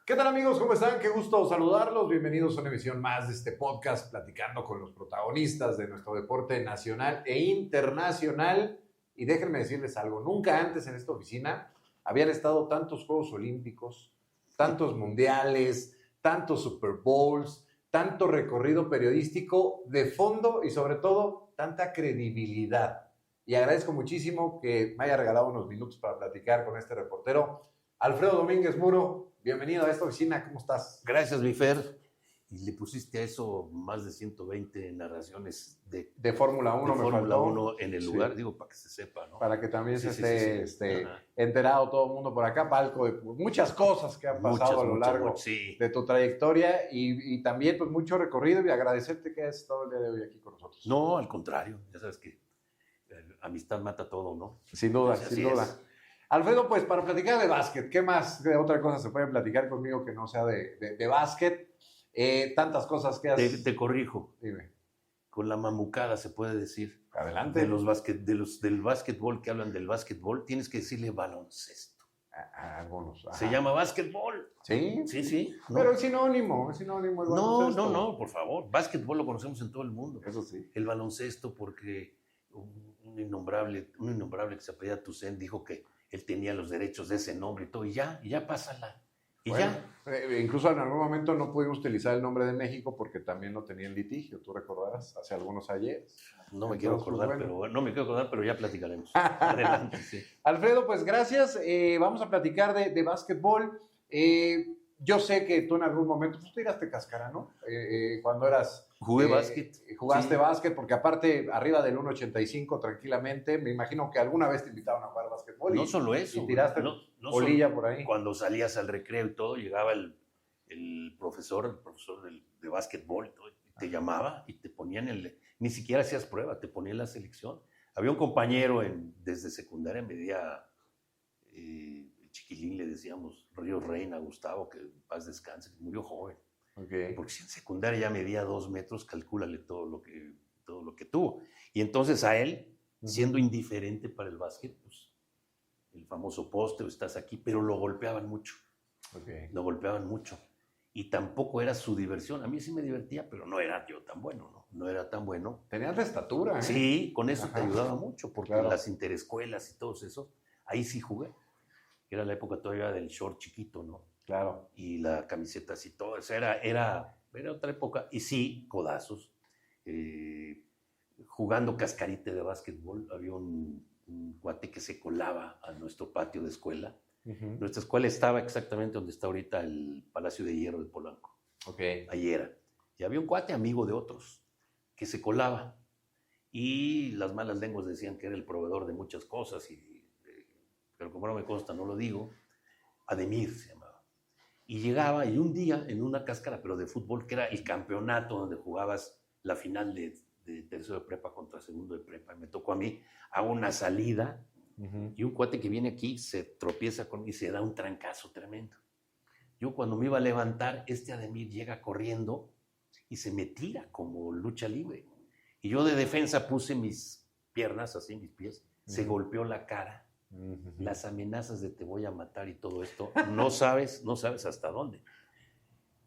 ¿Qué tal, amigos? ¿Cómo están? Qué gusto saludarlos. Bienvenidos a una emisión más de este podcast, platicando con los protagonistas de nuestro deporte nacional e internacional. Y déjenme decirles algo, nunca antes en esta oficina habían estado tantos Juegos Olímpicos, tantos mundiales, tantos Super Bowls, tanto recorrido periodístico de fondo y sobre todo tanta credibilidad. Y agradezco muchísimo que me haya regalado unos minutos para platicar con este reportero. Alfredo Domínguez Muro, bienvenido a esta oficina, ¿cómo estás? Gracias, mi Fer. Y le pusiste a eso más de 120 narraciones de Fórmula 1, de Fórmula 1 en el lugar, digo, para que se sepa, ¿no? Para que también se esté Ajá. enterado todo el mundo por acá, Palco, de muchas cosas que han pasado a lo largo de tu trayectoria y también pues mucho recorrido, y agradecerte que hayas estado el día de hoy aquí con nosotros. No, al contrario, ya sabes que amistad mata todo, ¿no? Sin duda, sin duda. Alfredo, pues para platicar de básquet, ¿qué más de otra cosa se puede platicar conmigo que no sea de básquet? Tantas cosas que has... Te corrijo. Dime. Con la mamucada se puede decir. Adelante. Del básquetbol, que hablan del básquetbol, tienes que decirle baloncesto. Algunos. Ajá. Se llama básquetbol. ¿Sí? Sí. ¿No? Pero es sinónimo el baloncesto. No, por favor. Básquetbol lo conocemos en todo el mundo. Eso sí. El baloncesto, porque un innombrable que se apellida Toussaint dijo que él tenía los derechos de ese nombre y todo, y ya pásala. Y bueno, ya. Incluso en algún momento no pudimos utilizar el nombre de México porque también lo tenía en litigio, tú recordarás, hace algunos ayeres. No me quiero acordar, pero ya platicaremos. Adelante, sí. Alfredo, pues gracias. Vamos a platicar de básquetbol. Yo sé que tú en algún momento, tú tiraste cáscara, ¿no? Cuando eras... Jugué básquet. Jugaste básquet, porque aparte, arriba del 1.85 tranquilamente, me imano que alguna vez te invitaron a jugar básquetbol. No solo eso. Y tiraste bolilla por ahí. Cuando salías al recreo y todo, llegaba el profesor de básquetbol y todo, y te llamaba y te ponían ni siquiera hacías prueba, te ponían la selección. Había un compañero desde secundaria, medía chiquilín, le decíamos, Río Reina, Gustavo, que en paz descanse, que murió joven. Okay. Porque si en secundaria ya medía 2 metros, calcúlale todo lo que tuvo. Y entonces a él, siendo indiferente para el básquet, pues el famoso poste, estás aquí, pero lo golpeaban mucho. Okay. Lo golpeaban mucho. Y tampoco era su diversión. A mí sí me divertía, pero no era yo tan bueno, ¿no? No era tan bueno. Tenías de estatura, ¿eh? Sí, con eso te ayudaba mucho, porque claro. Las interescuelas y todos esos, ahí sí jugué. Era la época todavía del short chiquito, ¿no? Claro. Y la camiseta así, todo eso. Era otra época. Y sí, codazos. Jugando cascarita de básquetbol, había un cuate que se colaba a nuestro patio de escuela. Uh-huh. Nuestra escuela estaba exactamente donde está ahorita el Palacio de Hierro de Polanco. Okay. Ahí era. Y había un cuate amigo de otros que se colaba. Y las malas lenguas decían que era el proveedor de muchas cosas. Pero como no me consta, no lo digo. Ademir se llamaba. Y llegaba, y un día en una cáscara, pero de fútbol, que era el campeonato donde jugabas la final de tercero de prepa contra segundo de prepa. Y me tocó a mí a una salida, uh-huh. Y un cuate que viene aquí se tropieza conmigo y se da un trancazo tremendo. Yo cuando me iba a levantar, Ademir llega corriendo y se me tira como lucha libre. Y yo de defensa puse mis piernas, así mis pies, uh-huh. Se golpeó la cara. Uh-huh. Las amenazas de te voy a matar y todo esto, no sabes hasta dónde.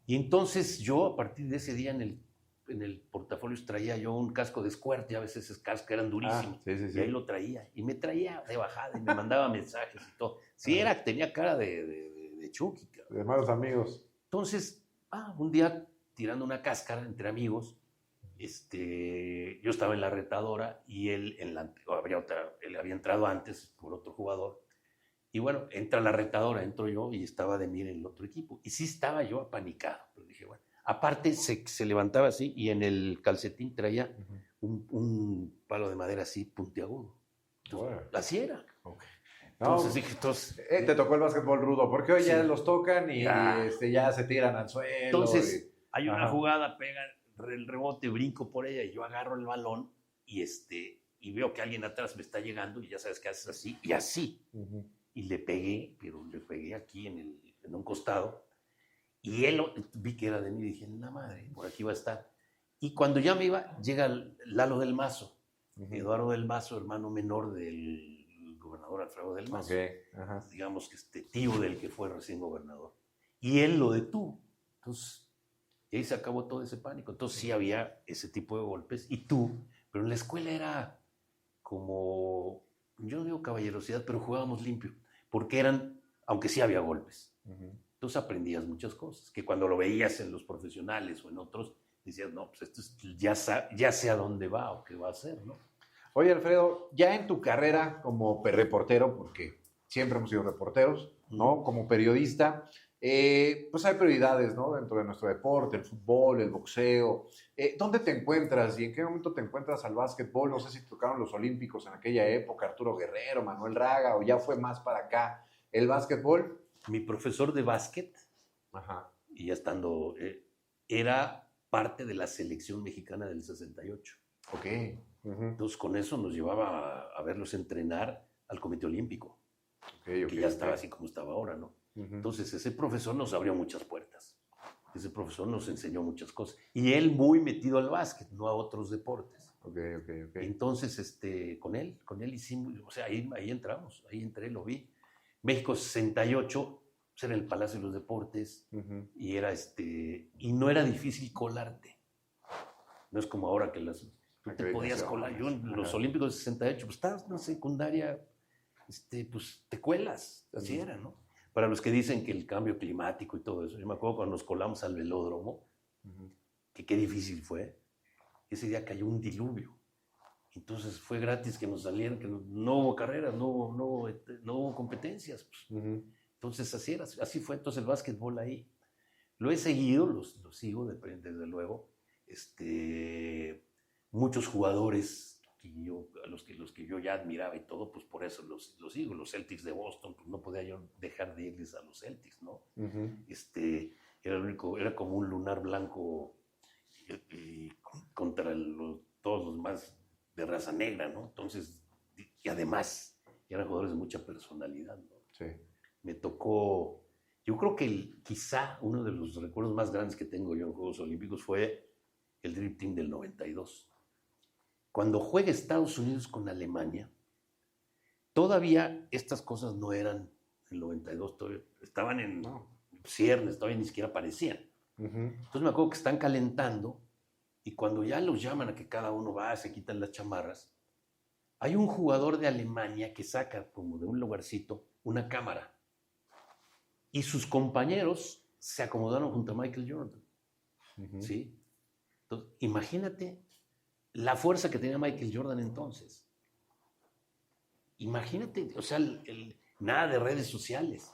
Y entonces yo, a partir de ese día, en el portafolio traía yo un casco de Squirt, ya a veces esos cascos eran durísimos, sí. Y ahí lo traía, y me traía de bajada, y me mandaba mensajes y todo. Sí, tenía cara de Chucky. De malos amigos. Entonces, un día, tirando una cáscara entre amigos, yo estaba en la retadora y él había entrado antes por otro jugador. Y bueno, entra la retadora, entro yo y estaba Ademir en el otro equipo. Y sí estaba yo apanicado. Pero dije, bueno, aparte se levantaba así y en el calcetín traía un palo de madera así puntiagudo. Entonces, así era. Okay. Entonces dije, te tocó el básquetbol rudo, porque hoy ya los tocan y ya se tiran al suelo. Entonces, hay una jugada, pega el rebote, brinco por ella y yo agarro el balón y veo que alguien atrás me está llegando y ya sabes que haces así y así. Uh-huh. Y le pegué aquí en un costado y él vi que era de mí y dije, la madre, por aquí va a estar. Y cuando ya me iba, llega Lalo del Mazo, uh-huh. Eduardo del Mazo, hermano menor del gobernador Alfredo del Mazo. Okay. Uh-huh. Digamos que tío del que fue recién gobernador. y él lo detuvo. Entonces, y ahí se acabó todo ese pánico. Entonces sí había ese tipo de golpes, pero en la escuela era como, yo no digo caballerosidad, pero jugábamos limpio, porque aunque sí había golpes. Entonces aprendías muchas cosas, que cuando lo veías en los profesionales o en otros, decías, no, pues esto ya sé a dónde va o qué va a hacer, ¿no? Oye, Alfredo, ya en tu carrera como reportero, porque siempre hemos sido reporteros, ¿no? Como periodista, pues hay prioridades, ¿no? Dentro de nuestro deporte, el fútbol, el boxeo. ¿Dónde te encuentras y en qué momento te encuentras al básquetbol? No sé si tocaron los olímpicos en aquella época, Arturo Guerrero, Manuel Raga, o ya fue más para acá el básquetbol. Mi profesor de básquet, y ya estando, era parte de la selección mexicana del 68. Ok. Entonces con eso nos llevaba a verlos entrenar al Comité Olímpico, que ya estaba así como estaba ahora, ¿no? Entonces ese profesor nos abrió muchas puertas. Ese profesor nos enseñó muchas cosas. Y él muy metido al básquet, no a otros deportes. Ok. Entonces con él hicimos, o sea, ahí entramos, ahí entré, lo vi. México 68, pues era el Palacio de los Deportes, y y no era difícil colarte. No es como ahora que tú te podías colar. Yo en los Olímpicos de 68, pues estabas en la secundaria, pues te cuelas, así era, ¿no? Para los que dicen que el cambio climático y todo eso, yo me acuerdo cuando nos colamos al velódromo, que qué difícil fue. Ese día cayó un diluvio. Entonces fue gratis que nos salieran, que no hubo carreras, no hubo competencias. Pues. Entonces así fue. Entonces el básquetbol ahí lo he seguido, lo sigo desde luego. Muchos jugadores los que yo ya admiraba y todo, pues por eso los sigo. Los Celtics de Boston, pues no podía yo dejar de irles a los Celtics, ¿no? Era como un lunar blanco contra todos los más de raza negra, ¿no? Entonces, y además, eran jugadores de mucha personalidad, ¿no? Sí. Me tocó, yo creo que quizá uno de los recuerdos más grandes que tengo yo en Juegos Olímpicos fue el Dream Team del 92. Cuando juega Estados Unidos con Alemania, todavía estas cosas no eran en el 92, todavía estaban en ciernes, todavía ni siquiera aparecían. Entonces me acuerdo que están calentando y cuando ya los llaman a que cada uno va, se quitan las chamarras, hay un jugador de Alemania que saca como de un lugarcito una cámara y sus compañeros se acomodaron junto a Michael Jordan. ¿Sí? Entonces, imagínate la fuerza que tenía Michael Jordan entonces. Imagínate, o sea, nada de redes sociales.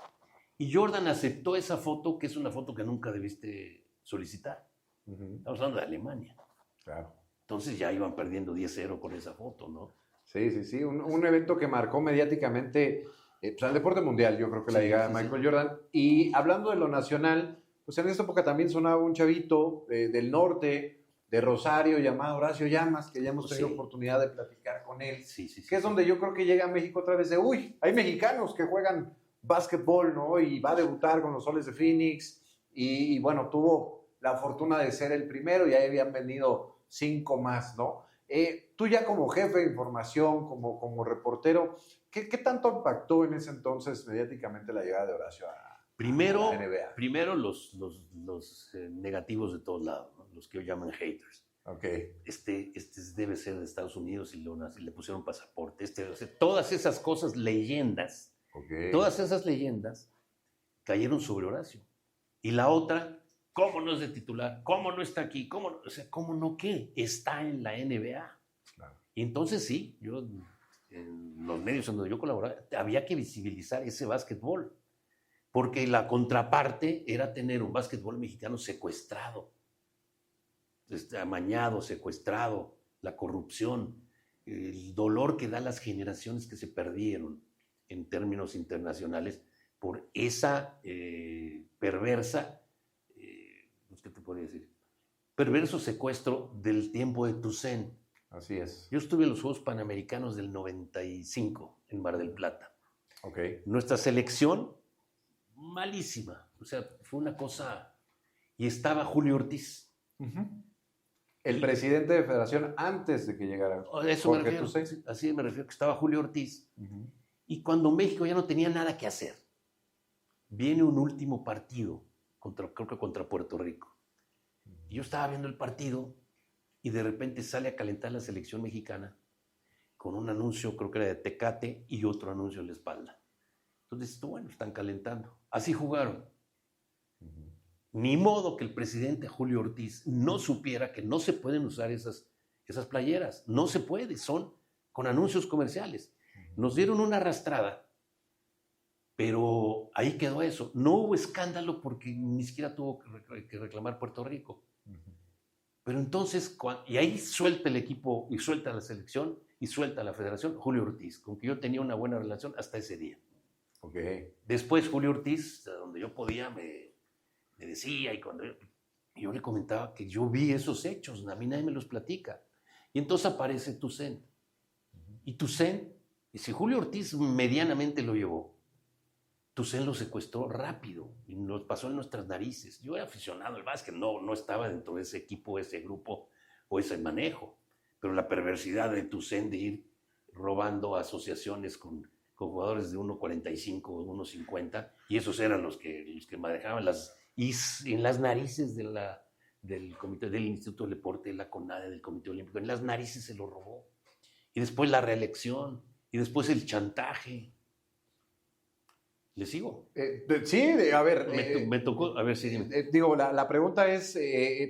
Y Jordan aceptó esa foto, que es una foto que nunca debiste solicitar. Estamos hablando de Alemania. Claro. Entonces ya iban perdiendo 10-0 con esa foto, ¿no? Sí. Un evento que marcó mediáticamente pues, al deporte mundial, yo creo que la llegada de Michael Jordan. Y hablando de lo nacional, pues en esta época también sonaba un chavito del norte, de Rosario, llamado Horacio Llamas, que ya hemos tenido oportunidad de platicar con él. Que es donde yo creo que llega a México otra vez de, hay mexicanos que juegan básquetbol, ¿no? Y va a debutar con los Soles de Phoenix. Y bueno, tuvo la fortuna de ser el primero y ahí habían venido 5 más, ¿no? Tú ya como jefe de información, como reportero, ¿qué tanto impactó en ese entonces mediáticamente la llegada de Horacio a la NBA? Primero los negativos de todos lados, ¿no? Los que llaman haters. Okay. Este debe ser de Estados Unidos y le pusieron pasaporte. O sea, todas esas cosas, leyendas, todas esas leyendas cayeron sobre Horacio. Y la otra, ¿cómo no es de titular? ¿Cómo no está aquí? ¿Cómo no qué? Está en la NBA. Claro. Y entonces sí, yo en los medios en donde yo colaboraba, había que visibilizar ese básquetbol. Porque la contraparte era tener un básquetbol mexicano secuestrado, amañado, secuestrado, la corrupción, el dolor que da las generaciones que se perdieron en términos internacionales por esa perversa, ¿qué te podría decir? Perverso secuestro del tiempo de Toussaint. Así es. Yo estuve en los Juegos Panamericanos del 95 en Mar del Plata. Okay. Nuestra selección, malísima. O sea, fue una cosa... Y estaba Julio Ortiz. El presidente de federación antes de que llegara. Eso me refiero. Así me refiero, que estaba Julio Ortiz. Y cuando México ya no tenía nada que hacer, viene un último partido creo que contra Puerto Rico. Y yo estaba viendo el partido y de repente sale a calentar la selección mexicana con un anuncio, creo que era de Tecate, y otro anuncio en la espalda. Entonces, bueno, están calentando. Así jugaron. Ni modo que el presidente Julio Ortiz no supiera que no se pueden usar esas playeras. No se puede, son con anuncios comerciales. Nos dieron una arrastrada, pero ahí quedó eso. No hubo escándalo porque ni siquiera tuvo que reclamar Puerto Rico. Pero entonces, y ahí suelta el equipo, y suelta la selección, y suelta la federación, Julio Ortiz, con que yo tenía una buena relación hasta ese día. Okay. Después Julio Ortiz, donde yo podía, me decía, y cuando yo le comentaba que yo vi esos hechos, a mí nadie me los platica. Y entonces aparece Toussaint. Y Toussaint, y si Julio Ortiz medianamente lo llevó, Toussaint lo secuestró rápido y nos pasó en nuestras narices. Yo era aficionado al básquet, no estaba dentro de ese equipo, ese grupo o ese manejo. Pero la perversidad de Toussaint de ir robando asociaciones con jugadores de 1.45 o 1.50, y esos eran los que manejaban y en las narices del comité, del Instituto del Deporte, de la CONADE, del Comité Olímpico, en las narices se lo robó. Y después la reelección, y después el chantaje. ¿Le sigo? Sí, a ver. Me tocó, a ver si dime. Digo, la pregunta es,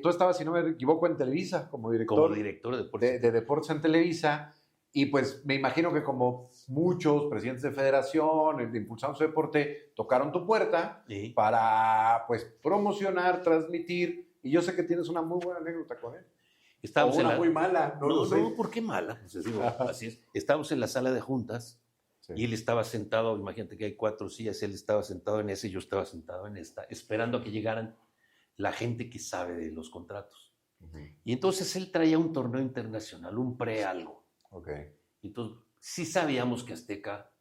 tú estabas, si no me equivoco, en Televisa como director. Como director de deportes. De deportes en Televisa, y pues me imagino que como muchos presidentes de federación, impulsando su deporte, tocaron tu puerta Sí. para pues promocionar, transmitir, y yo sé que tienes una muy buena anécdota con él. Estábamos o una muy mala, no lo sé. No, ¿por qué mala? Pues digo, así es. Estábamos en la sala de juntas. Sí. Y él estaba sentado, imagínate que hay 4 sillas, él estaba sentado en esa y yo estaba sentado en esta, esperando a que llegaran la gente que sabe de los contratos. Y entonces él traía un torneo internacional, un pre-algo. Entonces sí sabíamos que Azteca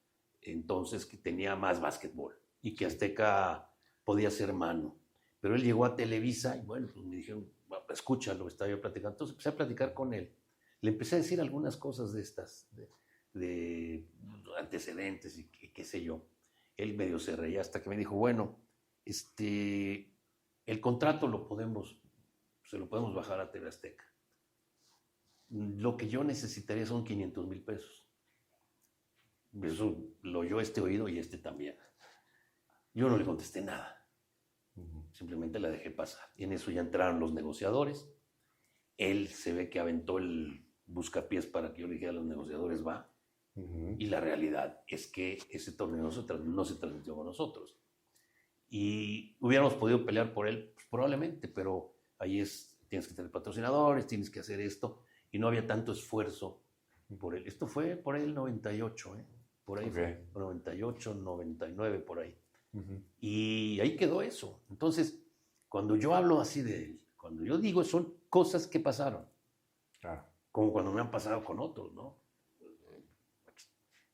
entonces que tenía más básquetbol y que Azteca podía ser mano. Pero él llegó a Televisa y bueno, pues me dijeron, escúchalo, estaba yo platicando. Entonces empecé a platicar con él. Le empecé a decir algunas cosas de estas, de antecedentes y qué sé yo. Él medio se reía hasta que me dijo, bueno, el contrato se lo podemos bajar a TV Azteca. Lo que yo necesitaría son 500,000 pesos. Eso lo oyó este oído y este también. Yo no le contesté nada. Simplemente la dejé pasar. Y en eso ya entraron los negociadores. Él se ve que aventó el buscapiés para que yo le dijera a los negociadores, va. Y la realidad es que ese torneo no se transmitió con nosotros. Y hubiéramos podido pelear por él, pues, probablemente, pero ahí tienes que tener patrocinadores, tienes que hacer esto, y no había tanto esfuerzo por él. Esto fue por ahí el 98, por ahí fue, 98, 99, por ahí. Y ahí quedó eso. Entonces, cuando yo hablo así de él, cuando yo digo, son cosas que pasaron. Claro. Como cuando me han pasado con otros, ¿no?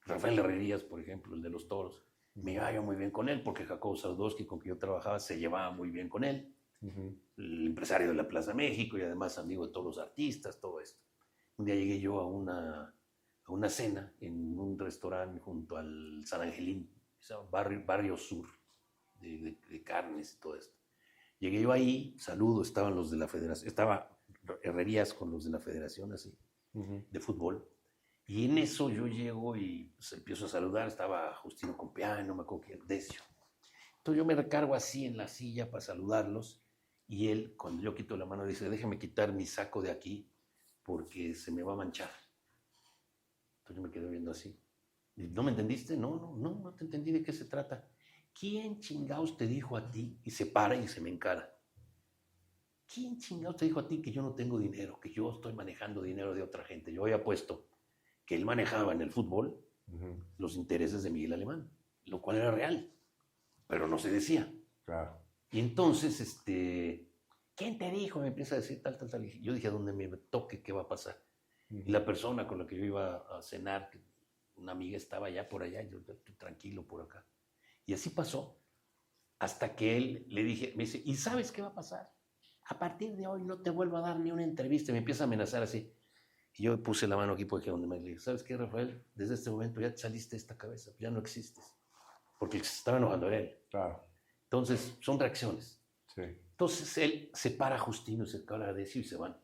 Rafael Herrerías, por ejemplo, el de los toros. Me iba yo muy bien con él, porque Jacobo Sardowski, con quien yo trabajaba, se llevaba muy bien con él. El empresario de la Plaza México y además amigo de todos los artistas, todo esto. Un día llegué yo a una cena en un restaurante junto al San Angelín, barrio sur, de carnes y todo esto. Llegué yo ahí, saludo, estaban los de la federación, estaba Herrerías con los de la federación así, de fútbol. Y en eso yo llego y pues, empiezo a saludar, estaba Justino Compeán, no me acuerdo quién, Decio. Entonces yo me recargo así en la silla para saludarlos y él, cuando yo quito la mano, dice, déjame quitar mi saco de aquí porque se me va a manchar. Entonces yo me quedé viendo así. ¿No me entendiste? No te entendí de qué se trata. ¿Quién chingados te dijo a ti? Y se para y se me encara. ¿Quién chingados te dijo a ti que yo no tengo dinero, que yo estoy manejando dinero de otra gente? Yo había puesto que él manejaba en el fútbol los intereses de Miguel Alemán, lo cual era real, pero no se decía. Claro. Y entonces, ¿quién te dijo? Me empieza a decir tal. Yo dije, a donde me toque, ¿qué va a pasar? Y la persona con la que yo iba a cenar, una amiga estaba ya por allá, yo tranquilo por acá. Y así pasó, hasta que él me dice, ¿y sabes qué va a pasar? A partir de hoy no te vuelvo a dar ni una entrevista. Y me empieza a amenazar así. Y yo puse la mano aquí porque donde me dije, ¿sabes qué, Rafael? Desde este momento ya te saliste de esta cabeza, ya no existes. Porque se estaba enojando él. Claro. Entonces, son reacciones. Sí. Entonces él se para Justino, se agradece y se van.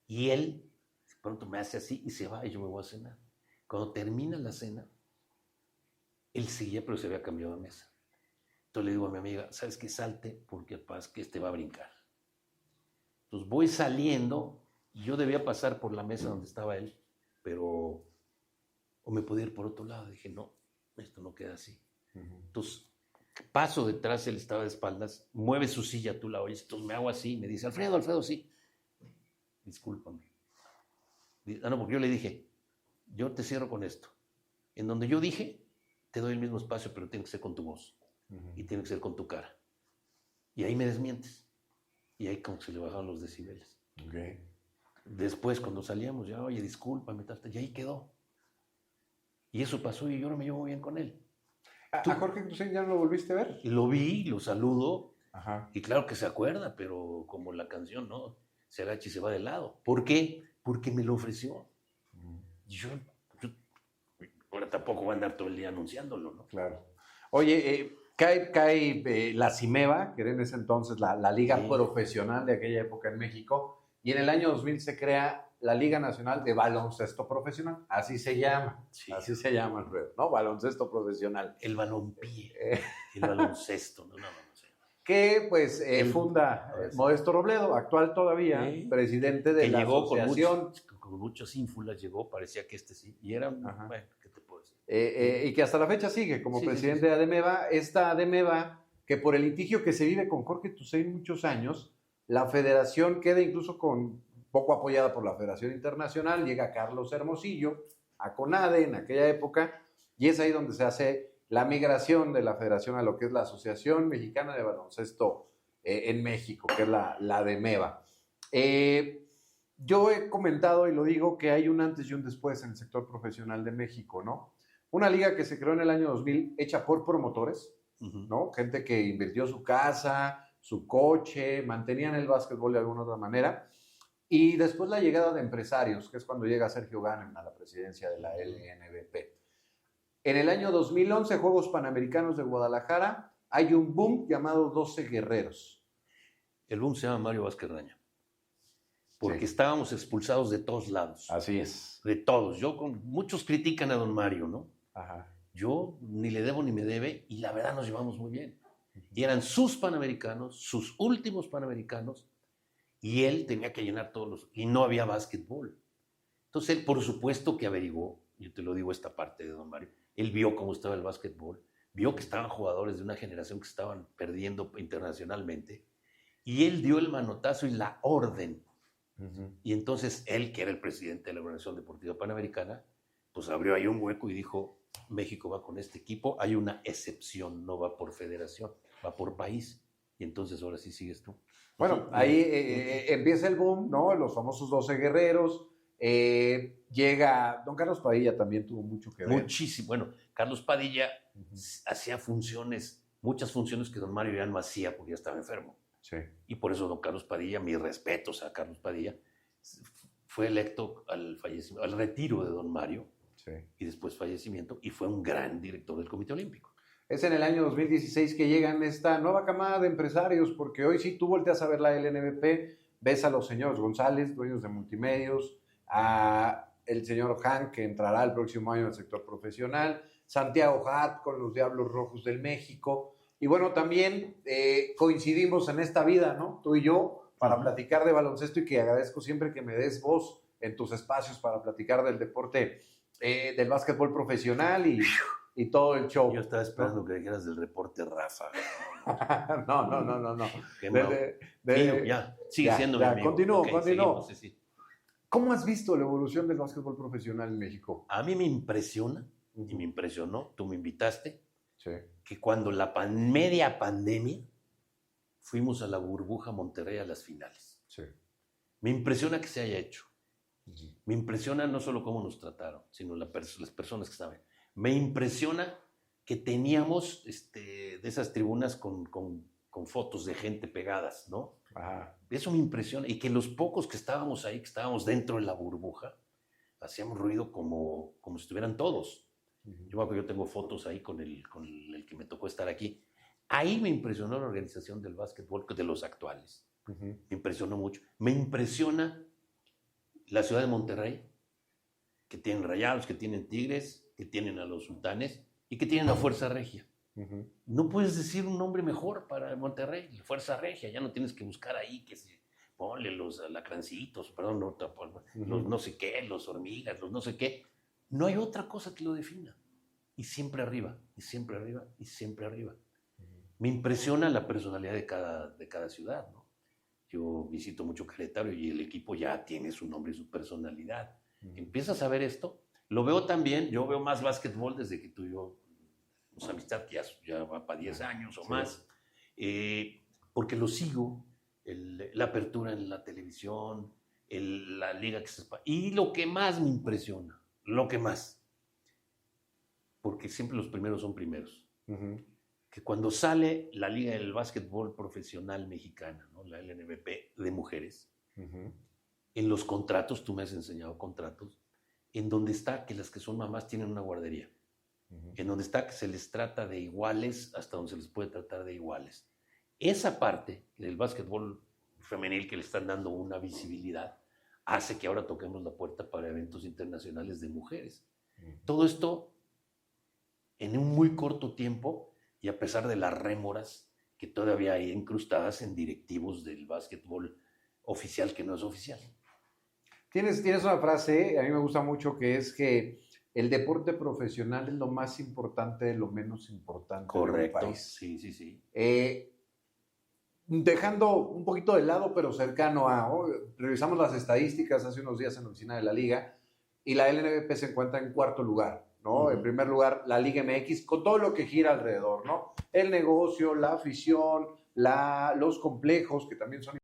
Y él de pronto me hace así y se va y yo me voy a cenar. Cuando termina la cena, él seguía, pero se había cambiado de mesa. Entonces le digo a mi amiga, ¿sabes qué? Salte porque pasa que este va a brincar. Entonces voy saliendo y yo debía pasar por la mesa donde estaba él, pero o me podía ir por otro lado. Dije, no, esto no queda así. Entonces paso detrás, él estaba de espaldas, mueve su silla, tú la oyes, entonces me hago así, me dice, Alfredo, sí. Discúlpame. No, porque yo le dije, yo te cierro con esto. En donde yo dije, te doy el mismo espacio, pero tiene que ser con tu voz. Y tiene que ser con tu cara. Y ahí me desmientes. Y ahí como que se le bajaron los decibeles. Okay. Después, cuando salíamos, ya, oye, discúlpame, y ahí quedó. Y eso pasó y yo no me llevo bien con él. ¿A Jorge Cruzén ya no lo volviste a ver? Lo vi, lo saludo. Ajá. Y claro que se acuerda, pero como la canción, ¿no? Se agacha y se va de lado. ¿Por qué? Porque me lo ofreció. Y yo ahora tampoco voy a andar todo el día anunciándolo, ¿no? Claro. Oye, cae la CIMEVA, que era en ese entonces la liga profesional de aquella época en México, y en el año 2000 se crea la Liga Nacional de Baloncesto Profesional. Así se llama. Sí. Así se llama, Alfredo, ¿no? Baloncesto profesional. El balompié, el baloncesto, no sé. Que pues funda Modesto Robledo, actual todavía, presidente de que la llegó asociación. con muchas ínfulas, llegó, parecía que sí, y era, bueno, ¿qué te puedo decir? Y que hasta la fecha sigue como presidente de ADEMEVA. Esta ADEMEVA, que por el litigio que se vive con Jorge Tucent muchos años, la federación queda incluso poco apoyada por la Federación Internacional, llega Carlos Hermosillo a CONADE en aquella época, y es ahí donde se hace la migración de la federación a lo que es la Asociación Mexicana de Baloncesto en México, que es la ADEMEVA. Yo he comentado y lo digo que hay un antes y un después en el sector profesional de México, ¿no? Una liga que se creó en el año 2000, hecha por promotores, ¿no? Gente que invirtió su casa, su coche, mantenían el básquetbol de alguna otra manera. Y después la llegada de empresarios, que es cuando llega Sergio Ganem a la presidencia de la LNBP. En el año 2011, Juegos Panamericanos de Guadalajara, hay un boom llamado 12 Guerreros. El boom se llama Mario Vázquez Raña. Porque estábamos expulsados de todos lados. Así es. De todos. Muchos critican a don Mario, ¿no? Ajá. Yo ni le debo ni me debe, y la verdad nos llevamos muy bien. Y eran sus Panamericanos, sus últimos Panamericanos, y él tenía que llenar y no había básquetbol. Entonces él, por supuesto que averiguó, yo te lo digo esta parte de don Mario, él vio cómo estaba el básquetbol, vio que estaban jugadores de una generación que estaban perdiendo internacionalmente, y él dio el manotazo y la orden. Y entonces él, que era el presidente de la Organización Deportiva Panamericana, pues abrió ahí un hueco y dijo, México va con este equipo, hay una excepción, no va por federación, va por país. Y entonces ahora sí sigues tú. Bueno, ahí empieza el boom, ¿no? Los famosos 12 guerreros. Llega, don Carlos Padilla también tuvo mucho que ver. Muchísimo. Bueno, Carlos Padilla hacía muchas funciones que don Mario ya no hacía porque ya estaba enfermo. Sí. Y por eso don Carlos Padilla, mis respetos a Carlos Padilla, fue electo al retiro de don Mario, y después fallecimiento, y fue un gran director del Comité Olímpico. Es en el año 2016 que llegan esta nueva camada de empresarios, porque hoy sí tú volteas a ver la LNBP, ves a los señores González, dueños de multimedios, a el señor Han, que entrará el próximo año en el sector profesional, Santiago Hat con los Diablos Rojos del México, y bueno, también coincidimos en esta vida, ¿no? Tú y yo, para platicar de baloncesto, y que agradezco siempre que me des voz en tus espacios para platicar del deporte, del básquetbol profesional y todo el show. Yo estaba esperando que dijeras del reporte Rafa. No. Ya, sigue siendo mi amigo. Continúo. Sí. ¿Cómo has visto la evolución del básquetbol profesional en México? A mí me impresiona, y me impresionó, tú me invitaste, sí, que cuando la media pandemia fuimos a la burbuja Monterrey a las finales. Sí. Me impresiona que se haya hecho. Me impresiona no solo cómo nos trataron, sino las personas que estaban. Me impresiona que teníamos de esas tribunas con fotos de gente pegadas, ¿no? Ajá. Eso me impresiona. Y que los pocos que estábamos ahí, que estábamos dentro de la burbuja, hacíamos ruido como si estuvieran todos. Yo tengo fotos ahí con el que me tocó estar aquí. Ahí me impresionó la organización del básquetbol de los actuales. Uh-huh. Me impresionó mucho. Me impresiona la ciudad de Monterrey, que tienen Rayados, que tienen Tigres, que tienen a los Sultanes y que tienen a Fuerza Regia. Uh-huh. No puedes decir un nombre mejor para Monterrey, Fuerza Regia. Ya no tienes que buscar ahí que se ponle los alacrancitos, perdón, los no sé qué, los hormigas, los no sé qué. No hay otra cosa que lo defina. Y siempre arriba, y siempre arriba, y siempre arriba. Me impresiona la personalidad de cada ciudad, ¿no? Yo visito mucho Querétaro y el equipo ya tiene su nombre y su personalidad. Empiezas a ver esto. Lo veo también, yo veo más básquetbol desde que tú y yo, nos amistad que ya va para 10 años o más, porque lo sigo, la apertura en la televisión, la liga que se... Y lo que más me impresiona, lo que más, porque siempre los primeros son primeros, que cuando sale la liga del básquetbol profesional mexicana, ¿no? La LNBP de mujeres, en los contratos, tú me has enseñado contratos, en donde está que las que son mamás tienen una guardería, en donde está que se les trata de iguales hasta donde se les puede tratar de iguales. Esa parte del básquetbol femenil que le están dando una visibilidad hace que ahora toquemos la puerta para eventos internacionales de mujeres. Todo esto en un muy corto tiempo y a pesar de las rémoras que todavía hay incrustadas en directivos del básquetbol oficial que no es oficial. Tienes una frase, a mí me gusta mucho, que es que el deporte profesional es lo más importante de lo menos importante. Correcto, de un país. Sí. Dejando un poquito de lado, pero cercano a... revisamos las estadísticas hace unos días en la oficina de la Liga y la LNBP se encuentra en cuarto lugar, ¿no? En primer lugar, la Liga MX, con todo lo que gira alrededor, ¿no? El negocio, la afición, los complejos, que también son...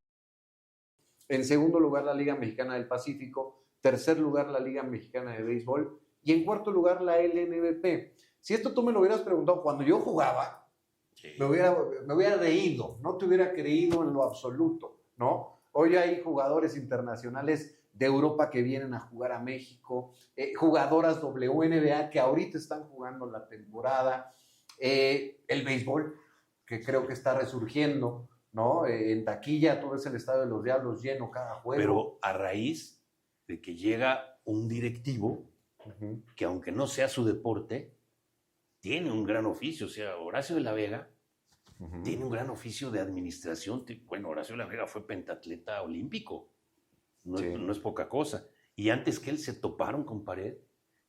En segundo lugar, la Liga Mexicana del Pacífico. Tercer lugar, la Liga Mexicana de Béisbol. Y en cuarto lugar, la LNBP. Si esto tú me lo hubieras preguntado cuando yo jugaba, me hubiera reído, no te hubiera creído en lo absoluto, ¿no? Hoy hay jugadores internacionales de Europa que vienen a jugar a México, jugadoras WNBA que ahorita están jugando la temporada, el béisbol, que creo que está resurgiendo, ¿no? En taquilla, tú ves el Estadio de los Diablos lleno cada juego. Pero a raíz de que llega un directivo que aunque no sea su deporte, tiene un gran oficio. O sea, Horacio de la Vega tiene un gran oficio de administración. Bueno, Horacio de la Vega fue pentatleta olímpico. No es poca cosa. Y antes que él se toparon con pared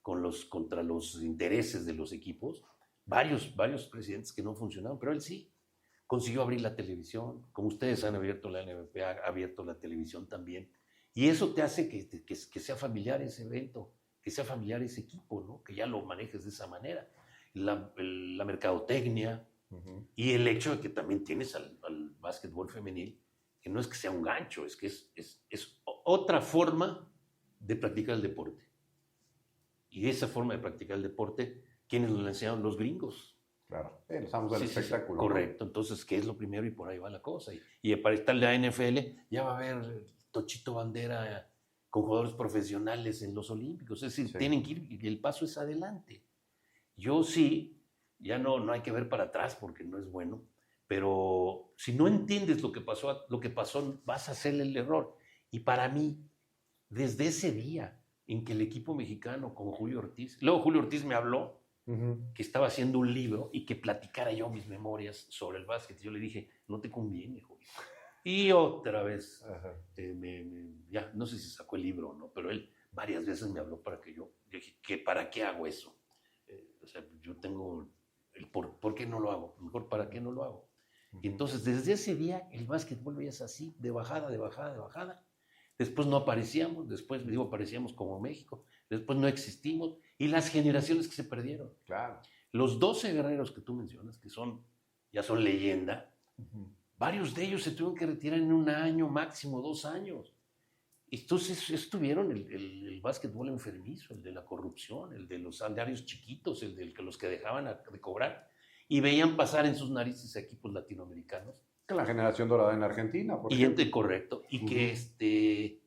contra los intereses de los equipos, varios presidentes que no funcionaron, pero él sí. Consiguió abrir la televisión, como ustedes han abierto la NBP, ha abierto la televisión también. Y eso te hace que sea familiar ese evento, que sea familiar ese equipo, ¿no? Que ya lo manejes de esa manera. La mercadotecnia y el hecho de que también tienes al básquetbol femenil, que no es que sea un gancho, es que es otra forma de practicar el deporte. Y esa forma de practicar el deporte, ¿quiénes nos la enseñaron? Los gringos. Claro, los amos del espectáculo. Sí, correcto, entonces, ¿qué es lo primero? Y por ahí va la cosa. Y para estar en la NFL, ya va a haber Tochito Bandera con jugadores profesionales en los Olímpicos. Es decir, tienen que ir, y el paso es adelante. Yo sí, ya no hay que ver para atrás porque no es bueno, pero si no entiendes lo que pasó, vas a hacer el error. Y para mí, desde ese día en que el equipo mexicano con Julio Ortiz, luego Julio Ortiz me habló, que estaba haciendo un libro y que platicara yo mis memorias sobre el básquet. Yo le dije, no te conviene, Julio. Y otra vez, ya no sé si sacó el libro o no, pero él varias veces me habló para que yo dije, ¿para qué hago eso? O sea, yo tengo ¿por qué no lo hago? Mejor, ¿para qué no lo hago? Y entonces, desde ese día, el básquetbol es así, de bajada. Después no aparecíamos, aparecíamos como México, después no existimos, y las generaciones que se perdieron. Claro. Los 12 guerreros que tú mencionas, que ya son leyenda, varios de ellos se tuvieron que retirar en 1 año, máximo 2 años. Entonces estuvieron el básquetbol enfermizo, el de la corrupción, el de los salarios chiquitos, el de los que dejaban de cobrar, y veían pasar en sus narices equipos latinoamericanos. Que la generación dorada en Argentina, por ejemplo. Correcto, y que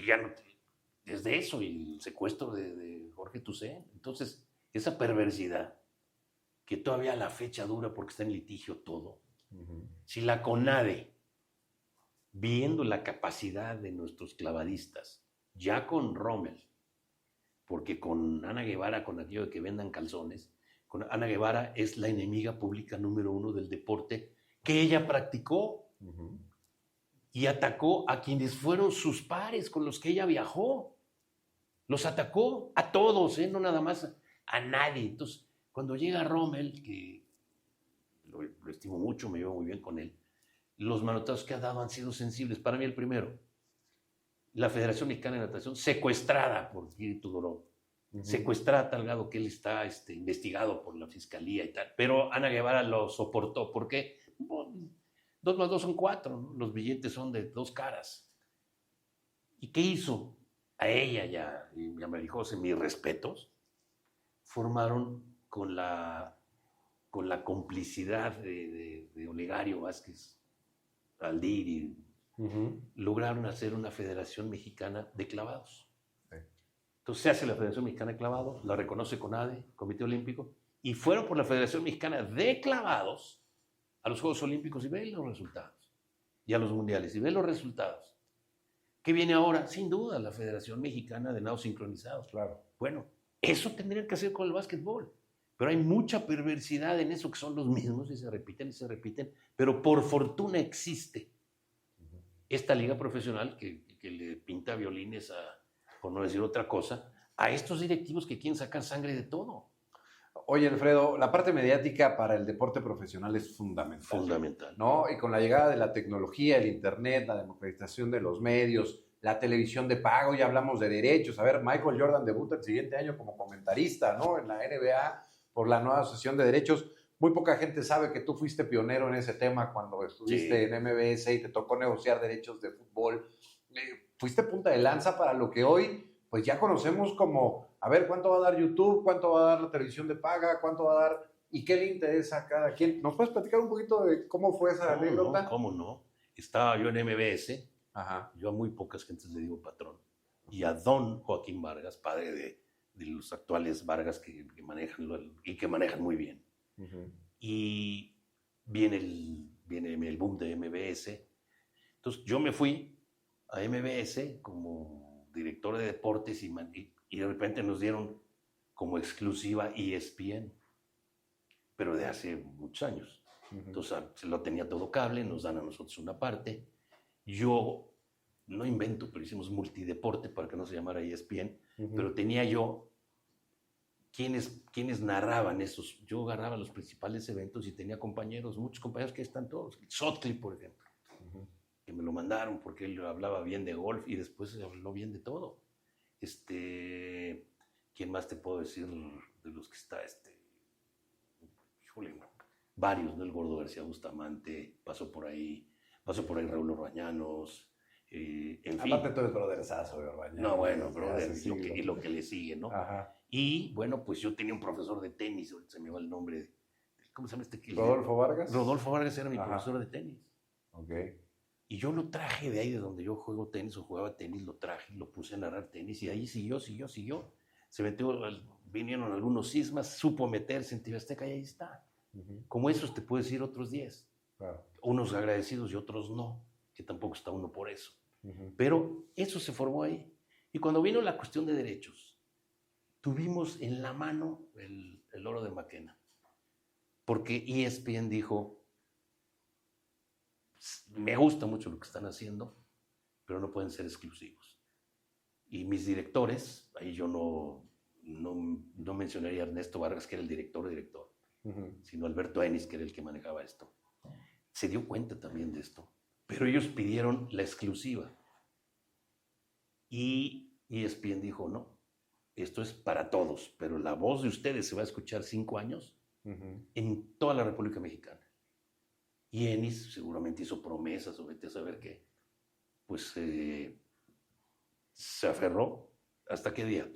ya no, desde eso, y el secuestro de Jorge Toussaint. Entonces, esa perversidad que todavía a la fecha dura porque está en litigio todo. Si la CONADE, viendo la capacidad de nuestros clavadistas, ya con Rommel, porque con Ana Guevara, con aquello de que vendan calzones, con Ana Guevara es la enemiga pública número 1 del deporte que ella practicó y atacó a quienes fueron sus pares con los que ella viajó. Los atacó a todos, no nada más a nadie. Entonces, cuando llega Rommel, que lo estimo mucho, me llevo muy bien con él, los manotazos que ha dado han sido sensibles. Para mí el primero, la Federación Mexicana de Natación secuestrada por Espíritu Doró. Secuestrada a tal grado que él está investigado por la fiscalía y tal. Pero Ana Guevara lo soportó. ¿Por qué? Bueno, 2 más 2 son 4, ¿no? Los billetes son de 2 caras. ¿Y qué hizo? A ella y a María José, mis respetos, formaron con la complicidad de Olegario Vázquez Aldiri, lograron hacer una Federación Mexicana de Clavados. Sí. Entonces se hace la Federación Mexicana de Clavados, la reconoce CONADE, Comité Olímpico, y fueron por la Federación Mexicana de Clavados a los Juegos Olímpicos y ven los resultados, y a los Mundiales y ven los resultados. ¿Qué viene ahora? Sin duda, la Federación Mexicana de Nados Sincronizados. Claro. Bueno, eso tendrían que hacer con el básquetbol. Pero hay mucha perversidad en eso, que son los mismos y se repiten. Pero por fortuna existe esta liga profesional que le pinta violines, por no decir otra cosa, a estos directivos que quieren sacar sangre de todo. Oye, Alfredo, la parte mediática para el deporte profesional es fundamental. Fundamental. ¿No? Y con la llegada de la tecnología, el internet, la democratización de los medios, la televisión de pago, ya hablamos de derechos. A ver, Michael Jordan debuta el siguiente año como comentarista, ¿no? En la NBA por la nueva asociación de derechos. Muy poca gente sabe que tú fuiste pionero en ese tema cuando estuviste en MBS y te tocó negociar derechos de fútbol. Fuiste punta de lanza para lo que hoy pues ya conocemos como, a ver, ¿cuánto va a dar YouTube? ¿Cuánto va a dar la televisión de paga? ¿Cuánto va a dar? ¿Y qué le interesa a cada quien? ¿Nos puedes platicar un poquito de cómo fue esa anécdota? No, ¿cómo no? Estaba yo en MBS, yo a muy pocas gentes le digo patrón, y a don Joaquín Vargas, padre de los actuales Vargas que manejan muy bien. Y viene el boom de MBS. Entonces yo me fui a MBS como director de deportes y de repente nos dieron como exclusiva ESPN, pero de hace muchos años. Entonces se lo tenía todo cable, nos dan a nosotros una parte. Yo no invento, pero hicimos multideporte para que no se llamara ESPN, pero tenía yo quienes narraban esos. Yo agarraba los principales eventos y tenía muchos compañeros que están todos. Sotcliffe, por ejemplo, que me lo mandaron porque él hablaba bien de golf y después habló bien de todo. ¿Quién más te puedo decir de los que está? Híjole, varios, ¿no? El Gordo García Bustamante, pasó por ahí Raúl Orbañanos, en fin. Aparte tú eres brotherzazo de Orbañanos. No, bueno, brother, y lo que le sigue, ¿no? Y bueno, pues yo tenía un profesor de tenis, ahorita se me va el nombre, ¿cómo se llama este? ¿Rodolfo Vargas? Rodolfo Vargas era mi profesor de tenis. Ok. Y yo lo traje de ahí, de donde yo juego tenis o jugaba tenis, lo traje, lo puse a narrar tenis y ahí siguió. Se metió, vinieron algunos sismas, supo meterse en TV Azteca y ahí está. Como esos te puedo decir otros 10. Claro. Unos agradecidos y otros no, que tampoco está uno por eso. Pero eso se formó ahí. Y cuando vino la cuestión de derechos, tuvimos en la mano el oro de McKenna. Porque ESPN dijo, me gusta mucho lo que están haciendo, pero no pueden ser exclusivos. Y mis directores, ahí yo no mencionaría a Ernesto Vargas, que era el director, sino Alberto Ennis, que era el que manejaba esto. Se dio cuenta también de esto, pero ellos pidieron la exclusiva. Y ESPN dijo, no, esto es para todos, pero la voz de ustedes se va a escuchar 5 años en toda la República Mexicana. Y Ennis seguramente hizo promesas, o vete a saber qué. Pues se aferró. ¿Hasta qué día?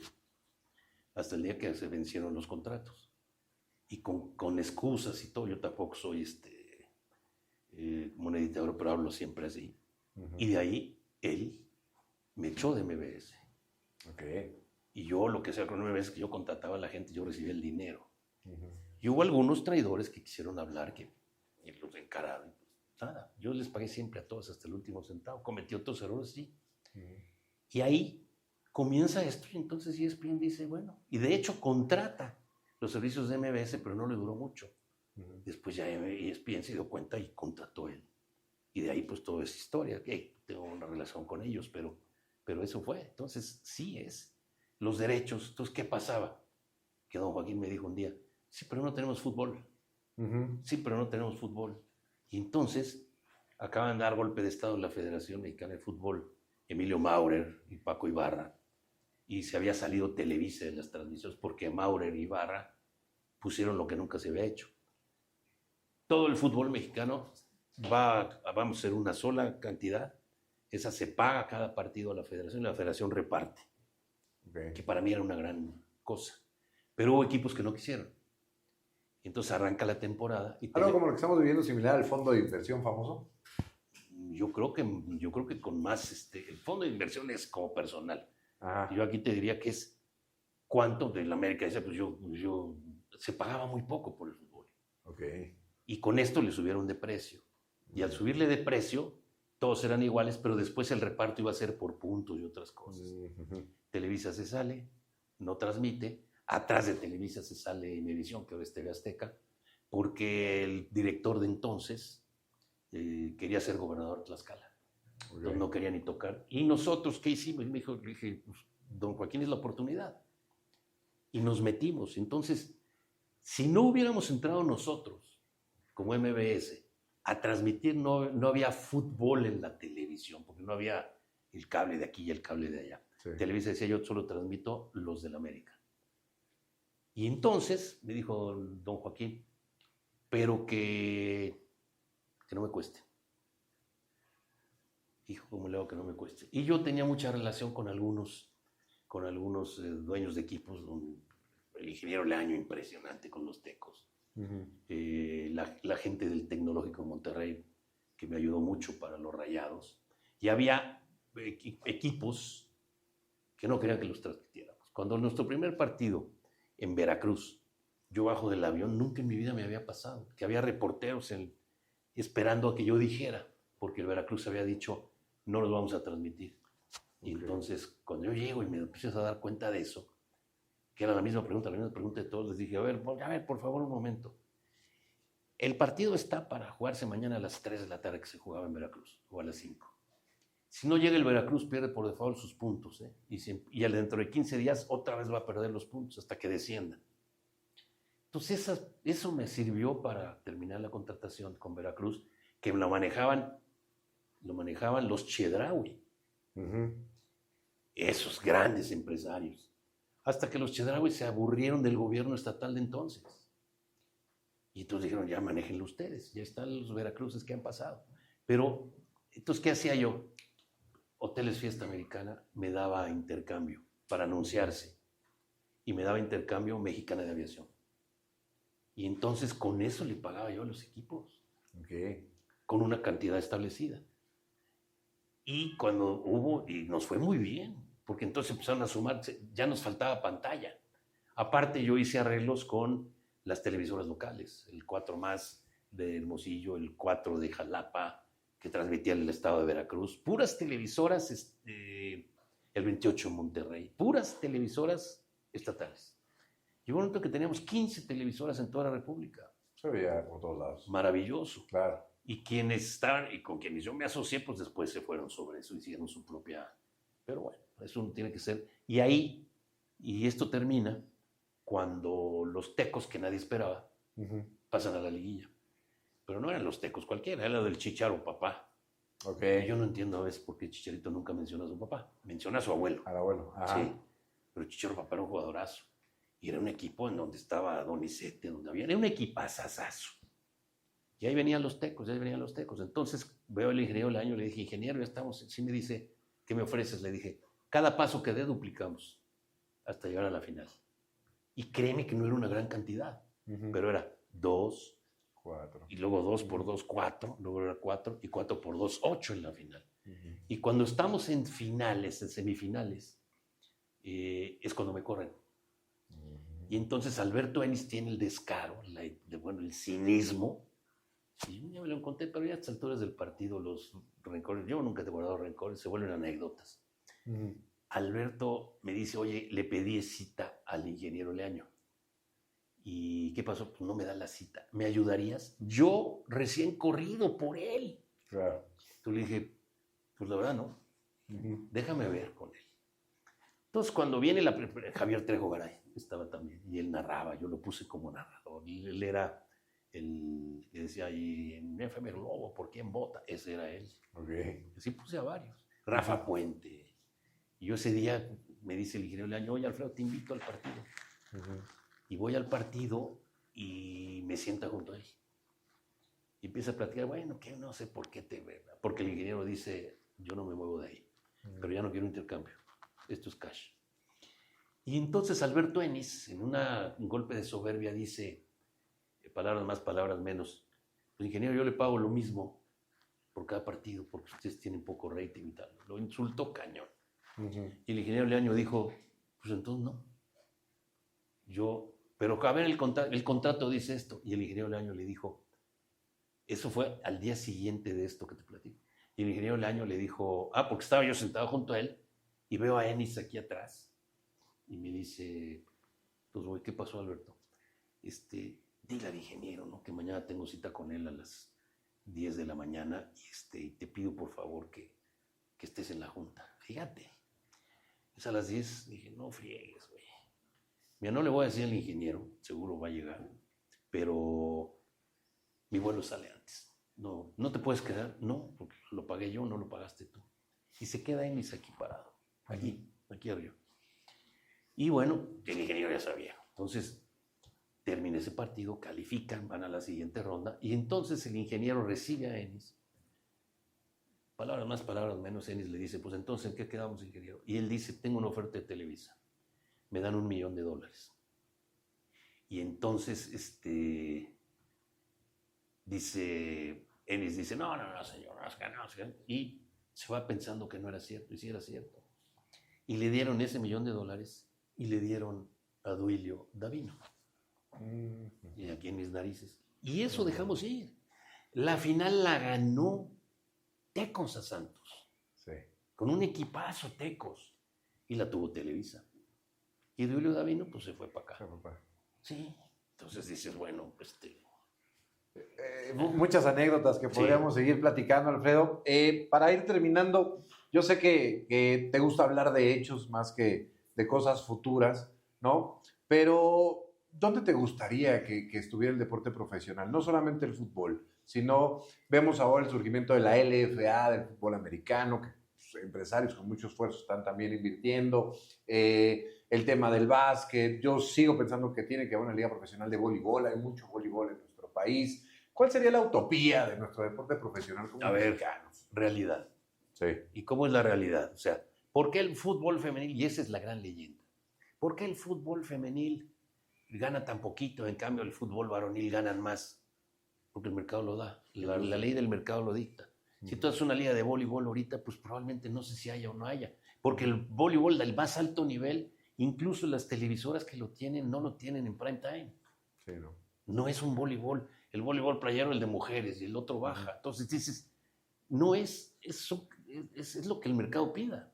Hasta el día que se vencieron los contratos. Y con excusas y todo. Yo tampoco soy monedita de oro, pero hablo siempre así. Y de ahí él me echó de MBS. Okay. Y yo lo que hacía con MBS es que yo contrataba a la gente, yo recibía el dinero. Y hubo algunos traidores que quisieron hablar, que los encararon. Nada, yo les pagué siempre a todos hasta el último centavo. Cometí otros errores, sí. Y ahí comienza esto y entonces ESPN dice, bueno, y de hecho contrata los servicios de MBS, pero no le duró mucho. Después ya ESPN se dio cuenta y contrató él. Y de ahí pues todo es historia. Tengo una relación con ellos, pero eso fue. Entonces sí es los derechos. Entonces, ¿qué pasaba? Que don Joaquín me dijo un día, sí, pero no tenemos fútbol. Sí, pero no tenemos fútbol. Y entonces acaban de dar golpe de estado en la Federación Mexicana de Fútbol, Emilio Maurer y Paco Ibarra, y se había salido Televisa de las transmisiones porque Maurer y Ibarra pusieron lo que nunca se había hecho. Todo el fútbol mexicano vamos a ser una sola cantidad, esa se paga cada partido a la Federación y la Federación reparte, que para mí era una gran cosa. Pero hubo equipos que no quisieron. Entonces arranca la temporada. Y ¿Algo como lo que estamos viviendo similar al fondo de inversión famoso? Yo creo que con más, el fondo de inversión es como personal. Ajá. Yo aquí te diría que es cuánto de la América dice, pues yo se pagaba muy poco por el fútbol. Okay. Y con esto le subieron de precio. Y al subirle de precio, todos eran iguales, pero después el reparto iba a ser por puntos y otras cosas. Televisa se sale, no transmite. Atrás de Televisa se sale Imevisión, que ahora es TV Azteca, porque el director de entonces quería ser gobernador de Tlaxcala. Entonces no quería ni tocar. ¿Y nosotros qué hicimos? Y me dije, pues, don Joaquín, es la oportunidad. Y nos metimos. Entonces, si no hubiéramos entrado nosotros, como MBS, a transmitir, no había fútbol en la televisión, porque no había el cable de aquí y el cable de allá. Sí. Televisa decía, yo solo transmito los del América. Y entonces me dijo don Joaquín, pero que no me cueste. Hijo, ¿cómo le hago que no me cueste? Y yo tenía mucha relación con algunos dueños de equipos, el ingeniero Leaño, impresionante con los Tecos. La gente del Tecnológico de Monterrey, que me ayudó mucho para los Rayados. Y había equipos que no querían que los transmitiéramos. Cuando nuestro primer partido en Veracruz, yo bajo del avión, nunca en mi vida me había pasado, que había reporteros esperando a que yo dijera, porque el Veracruz había dicho, no los vamos a transmitir. Y entonces, cuando yo llego y me empiezo a dar cuenta de eso, que era la misma pregunta de todos, les dije, a ver, por favor, un momento. El partido está para jugarse mañana a las 3 de la tarde, que se jugaba en Veracruz, o a las 5. Si no llega el Veracruz, pierde por default sus puntos, y dentro de 15 días otra vez va a perder los puntos hasta que descienda. Entonces eso me sirvió para terminar la contratación con Veracruz, que lo manejaban los Chedraui, esos grandes empresarios, hasta que los Chedraui se aburrieron del gobierno estatal de entonces. Y entonces dijeron, ya manéjenlo ustedes, ya están los Veracruces que han pasado. Pero, entonces, ¿qué hacía yo? Hoteles Fiesta Americana me daba intercambio para anunciarse y me daba intercambio Mexicana de Aviación. Y entonces con eso le pagaba yo a los equipos. Con una cantidad establecida. Y cuando y nos fue muy bien, porque entonces empezaron a sumarse, ya nos faltaba pantalla. Aparte yo hice arreglos con las televisoras locales, el 4 Más de Hermosillo, el 4 de Jalapa, que transmitía en el estado de Veracruz, puras televisoras, el 28 en Monterrey, puras televisoras estatales. Llegó un momento que teníamos 15 televisoras en toda la República. Se veía por todos lados. Maravilloso. Claro. Y quienes estaban, y con quienes yo me asocié, pues después se fueron sobre eso, hicieron su propia... Pero bueno, eso no tiene que ser. Y ahí, y esto termina cuando los Tecos, que nadie esperaba, pasan a la liguilla. Pero no eran los Tecos cualquiera, era del Chicharo papá. Y yo no entiendo a veces por qué Chicharito nunca menciona a su papá. Menciona a su abuelo. Al abuelo, ajá. Sí, pero Chicharo papá era un jugadorazo. Y era un equipo en donde estaba Donizete, era un equipazazazo. Y ahí venían los Tecos. Entonces veo al ingeniero Leaño, le dije, ingeniero, ya estamos. Sí me dice, ¿qué me ofreces? Le dije, cada paso que dé duplicamos hasta llegar a la final. Y créeme que no era una gran cantidad, pero era 2, 4. Y luego 2 por 2, 4. Luego era 4 y 4 por 2, 8 en la final. Y cuando estamos en finales, en semifinales, es cuando me corren. Y entonces Alberto Ennis tiene el descaro, el cinismo. Y un día me lo encontré, pero ya a estas alturas del partido los rencores, yo nunca te he guardado rencores, se vuelven anécdotas. Alberto me dice, oye, le pedí cita al ingeniero Leaño. ¿Y qué pasó? Pues no me da la cita. ¿Me ayudarías? Yo recién corrido por él. Claro. Entonces le dije, pues la verdad no. Déjame ver con él. Entonces cuando viene Javier Trejo Garay, estaba también, y él narraba, yo lo puse como narrador. Y él era el que decía, y en FM Globo, ¿por quién vota? Ese era él. Okay. Así puse a varios. Rafa Puente. Y yo ese día me dice el ingeniero Leaño, oye Alfredo, te invito al partido. Y voy al partido y me sienta junto a él. Y empieza a platicar, bueno, que no sé por qué porque el ingeniero dice, yo no me muevo de ahí, pero ya no quiero intercambio, esto es cash. Y entonces Alberto Ennis, en un golpe de soberbia, dice, palabras más, palabras menos, pues ingeniero, yo le pago lo mismo por cada partido, porque ustedes tienen poco rating y tal. Lo insultó cañón. Y el ingeniero Leaño dijo, pues entonces no. Pero a ver, el contrato dice esto. Y el ingeniero Leaño le dijo, eso fue al día siguiente de esto que te platico. Y el ingeniero Leaño le dijo, porque estaba yo sentado junto a él y veo a Ennis aquí atrás. Y me dice, pues güey, ¿qué pasó, Alberto? Dile al ingeniero, ¿no? Que mañana tengo cita con él a las 10 de la mañana y te pido por favor que estés en la junta. Fíjate. Es a las 10. Dije, no friegues, güey. Mira, no le voy a decir al ingeniero, seguro va a llegar, pero mi vuelo sale antes. No te puedes quedar, no, porque lo pagué yo, no lo pagaste tú. Y se queda Ennis aquí parado, aquí arriba. Y bueno, el ingeniero ya sabía. Entonces, termina ese partido, califican, van a la siguiente ronda, y entonces el ingeniero recibe a Ennis. Palabras más, palabras menos, Ennis le dice, pues entonces, ¿en qué quedamos, ingeniero? Y él dice, tengo una oferta de Televisa. Me dan $1 millón. Y entonces, Ennis dice, no, señor, no. Y se va pensando que no era cierto, y sí era cierto. Y le dieron ese $1 millón y le dieron a Duilio Davino. Y aquí en mis narices. Y eso dejamos ir. La final la ganó Tecos a Santos. Sí. Con un equipazo Tecos. Y la tuvo Televisa. Y Duilio Davino, pues se fue para acá. Sí. Entonces dices, bueno, muchas anécdotas que podríamos seguir platicando, Alfredo. Para ir terminando, yo sé que te gusta hablar de hechos más que de cosas futuras, ¿no? Pero, ¿dónde te gustaría que estuviera el deporte profesional? No solamente el fútbol, sino vemos ahora el surgimiento de la LFA, del fútbol americano, que pues, empresarios con mucho esfuerzo están también invirtiendo. El tema del básquet, yo sigo pensando que tiene que haber una liga profesional de voleibol, hay mucho voleibol en nuestro país. ¿Cuál sería la utopía de nuestro deporte profesional como mexicanos? Realidad. Sí. ¿Y cómo es la realidad? O sea, ¿por qué el fútbol femenil? Y esa es la gran leyenda. ¿Por qué el fútbol femenil gana tan poquito, en cambio el fútbol varonil ganan más? Porque el mercado lo da, la ley del mercado lo dicta. Si tú haces una liga de voleibol ahorita, pues probablemente no sé si haya o no haya, porque el voleibol del más alto nivel, incluso las televisoras que lo tienen, no lo tienen en prime time. Sí, ¿no? No es un voleibol, el voleibol playero, el de mujeres, y el otro baja. Entonces dices, no es eso, es lo que el mercado pida.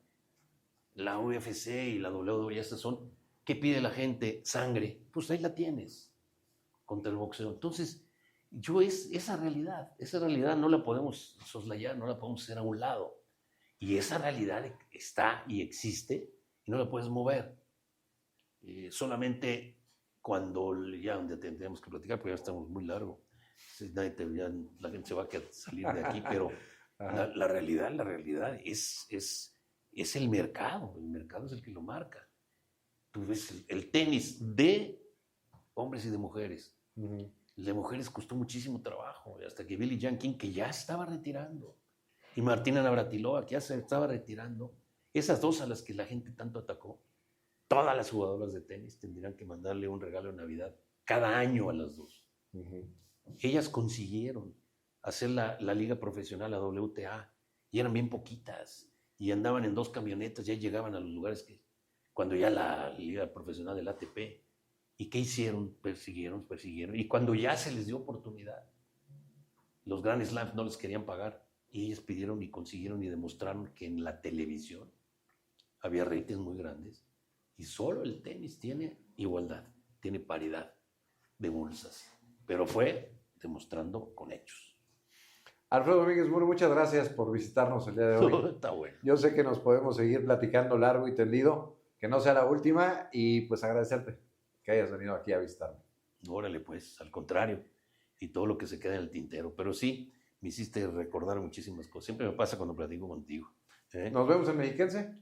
La UFC y la WWE, estas son, ¿qué pide la gente? Sangre. Pues ahí la tienes, contra el boxeo. Entonces, esa realidad no la podemos soslayar, no la podemos hacer a un lado. Y esa realidad está y existe y no la puedes mover. Solamente cuando ya donde tendríamos que platicar, porque ya estamos muy largo, la gente se va a salir de aquí, pero la realidad es el mercado es el que lo marca. Tú ves el tenis de hombres y de mujeres. El de mujeres costó muchísimo trabajo, hasta que Billie Jean King, que ya estaba retirando, y Martina Navratilova, que ya se estaba retirando, esas dos a las que la gente tanto atacó, todas las jugadoras de tenis tendrían que mandarle un regalo de Navidad cada año a las dos. Ellas consiguieron hacer la liga profesional, la WTA, y eran bien poquitas, y andaban en 2 camionetas, ya llegaban a los lugares cuando ya la liga profesional del ATP, ¿Y qué hicieron? Persiguieron. Y cuando ya se les dio oportunidad, los Grand Slams no les querían pagar. Y ellos pidieron y consiguieron y demostraron que en la televisión había ratings muy grandes. Y solo el tenis tiene igualdad, tiene paridad de bolsas. Pero fue demostrando con hechos. Alfredo Domínguez Muro, muchas gracias por visitarnos el día de hoy. Está bueno. Yo sé que nos podemos seguir platicando largo y tendido, que no sea la última, y pues agradecerte que hayas venido aquí a visitarme. Órale, pues, al contrario. Y todo lo que se queda en el tintero. Pero sí, me hiciste recordar muchísimas cosas. Siempre me pasa cuando platico contigo. ¿Nos vemos en Mexiquense?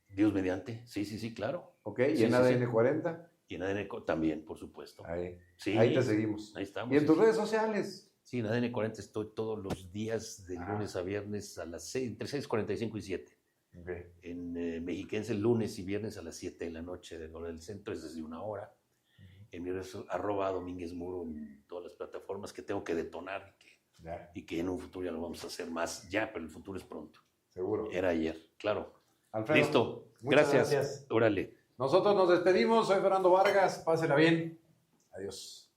Dios mediante. Sí, claro. Ok, ¿y Sí, en ADN 40? Y en ADN también, por supuesto. Ahí Sí, te seguimos. Ahí estamos. ¿Y en tus redes sociales? Sí, en ADN 40 estoy todos los días, de lunes a viernes, a las 6, entre 6:45 y 7. Okay. En Mexiquense, lunes y viernes a las 7 de la noche de hora del centro, es desde 1 hora. En mi red @Domínguez Muro en todas las plataformas que tengo que detonar y que en un futuro ya lo vamos a hacer más, pero el futuro es pronto. Seguro. Era ayer, claro. Alfredo, listo, muchas gracias. Órale. Nosotros nos despedimos, soy Fernando Vargas, pásela bien. Adiós.